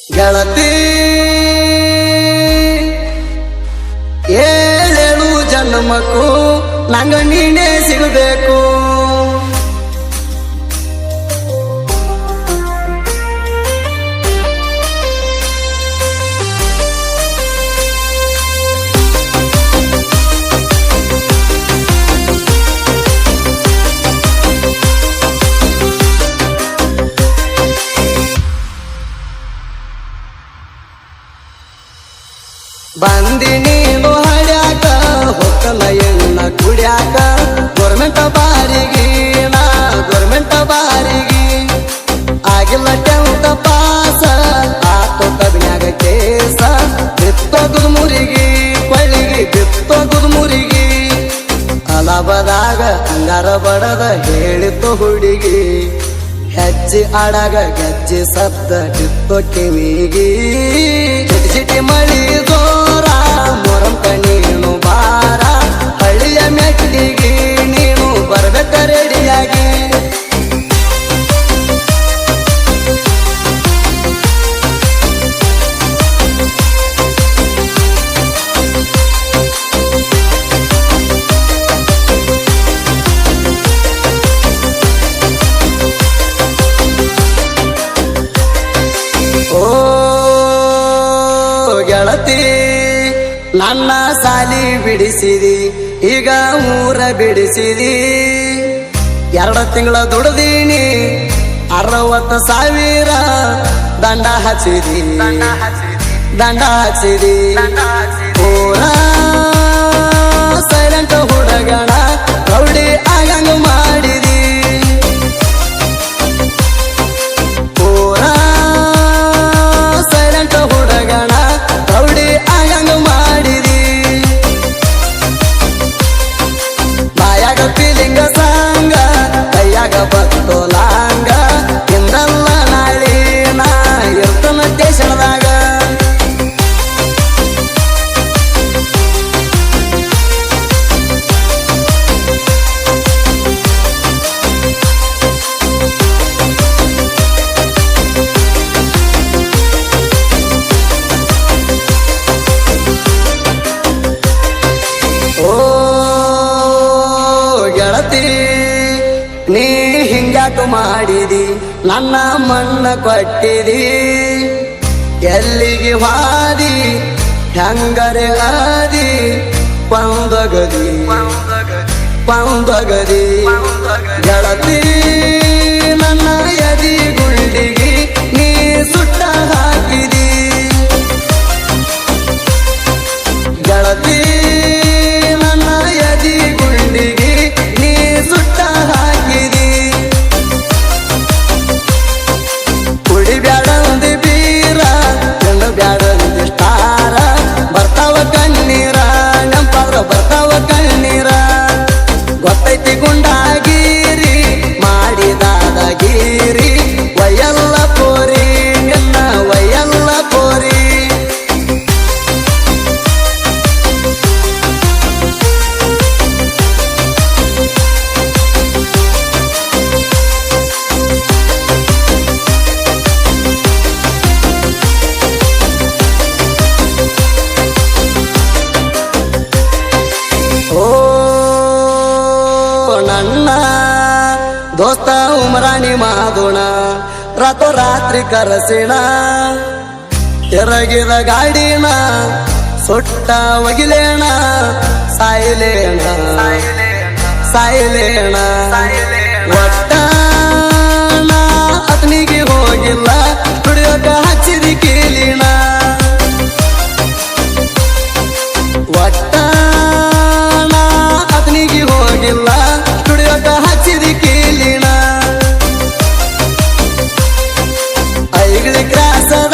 ಗೆಳತಿ ಏಳೇಳು ಜನ್ಮಕ್ಕೂ ನಂಗ ನೀನೇ ಸಿಗಬೇಕು. ಬಂದಿ ನೀನು ಹಳ್ಯಾಕ ಹೊಕ್ಕಲ ಎಣ್ಣ ಕುಡ್ಯಾಕ ಗೋರ್ಮೆಂಟ್ ಬಾರಿಗೆ ನಾ ಗೋರ್ಮೆಂಟ್ ಬಾರಿಗೆ ಆಗಿಲ್ಲ 10th ಪಾಸ ಆತೋ ಕಬ್ನ್ಯಾಗ ಕೇಸ ಬಿತ್ತೋಗುದ್ ಮುರಿಗಿ ಕೊಳ್ಳಿಗಿ ಬಿತ್ತೋಗುದ್ ಮುರಿಗಿ ಅಲಬದಾಗ ಅಂಗಾರ ಬಡದ ಹೇಳಿತು ಹುಡುಗಿ ಹೆಜ್ಜೆ ಆಡಾಗ ಗೆಜ್ಜೆ ಸದ್ದ ಬಿತ್ತೋ ಕಿವಿಗಿ ಚಿಟಿ ಚಿಟಿ ಮಳಿ ಜೋರ ಮೊರಂಕ ನೀನು ಬಾರ ಹಳ್ಳಿಯ ಮೆಟ್ಟಿಗೆ ನೀನು ಬರ್ಬೇಕ ರೆಡಿಯಾಗಿ. ಗೆಳತಿ ನನ್ನ ಸಾಲಿ ಬಿಡಿಸಿದಿ ಈಗ ಊರ ಬಿಡಿಸಿದಿ 2 ತಿಂಗಳ ದುಡ್ದೀನಿ 60,000 ದಂಡ ಹಚ್ಚಿದಿ ಪೂರ ಸೈಲೆಂಟ್ ಹುಡುಗಣ ರೌಡಿ ಆಗಂಗ ಮಾಡಿದಿ ಪೂರ ಸೈಲೆಂಟ್ ಹುಡುಗಣ ರೌಡಿ ಆಗಂಗ ಮಾಡಿದಿ ಬಾಯಾಗ ಫೀಲಿಂಗ ಸಾಂಗ ಕೈಯಾಗ ಬತ್ತು ಲಾಂಗ ಇಂದಲ್ಲ ನಾಳಿ ನಾ ಇರ್ತನ ಸ್ಟೇಷನ್ದಾಗ. ನೀ ಹಿಂಗ್ಯಾಕ ಮಾಡಿದಿ ನನ್ನ ಮಣ್ಣ ಕೊಟ್ಟಿದಿ ಎಲ್ಲಿಗೆ ಹಾದಿ ಹೆಂಗರೆ ಆದಿ ಪಂದಗದಿ ಗೆಳತಿ ನನ್ನ ಎದಿ ಗುಂಡಿಗಿ ನೀ ಸುಟ್ಟ ಹಾಕಿದಿ ಗೆಳತಿ ನನ್ನ ಎದಿ ಗುಂಡಿಗಿ ನೀ ಸುಟ್ಟ ಹಾಕಿದಿ ಕುಡಿ ಬ್ಯಾಡಂದಿ ಬೀರ ಕಂಡು ಬ್ಯಾಡಂದಿ ಸ್ಟಾರ ಬರ್ತಾವ ಕಣ್ಣೀರ ನೆಂಪಾದ್ರ ಬರ್ತಾವ ಕಣ್ಣೀರ ಗೊತ್ತೈತಿ ಗುಂಡಾಗಿರಿ ಮಾಡಿದಾದಗಿರಿ ವಯಲ್ಲ ಪೋರಿ ನಿನ್ನ ವಯಲ್ಲ ಪೋರಿ. ನನ್ನ ದೋಸ್ತ ಉಮರಾಣಿ ಮಾದೋಣ ರಾತ್ರಿ ಕರಸಿಣ ಎರಗಿದ ಗಾಡಿನ ಸುಟ್ಟ ಒಗಿಲೇಣ ಸಾಯಿಲೇಣ ಒಟ್ಟ ಅತನಿಗೆ ಹೋಗಿಲ್ಲ ದುಡಿಯೋಕ ಹಚ್ಚಿದಿ ಕೀಲಿನ ಒಟ್ಟ ಅತನಿಗೆ ಹೋಗಿಲ್ಲ ದುಡಿಯೋಕ ಹಚ್ಚಿದಿ ಕೀಲಿನ ಐಗಳಿ ಕ್ರಾಸದ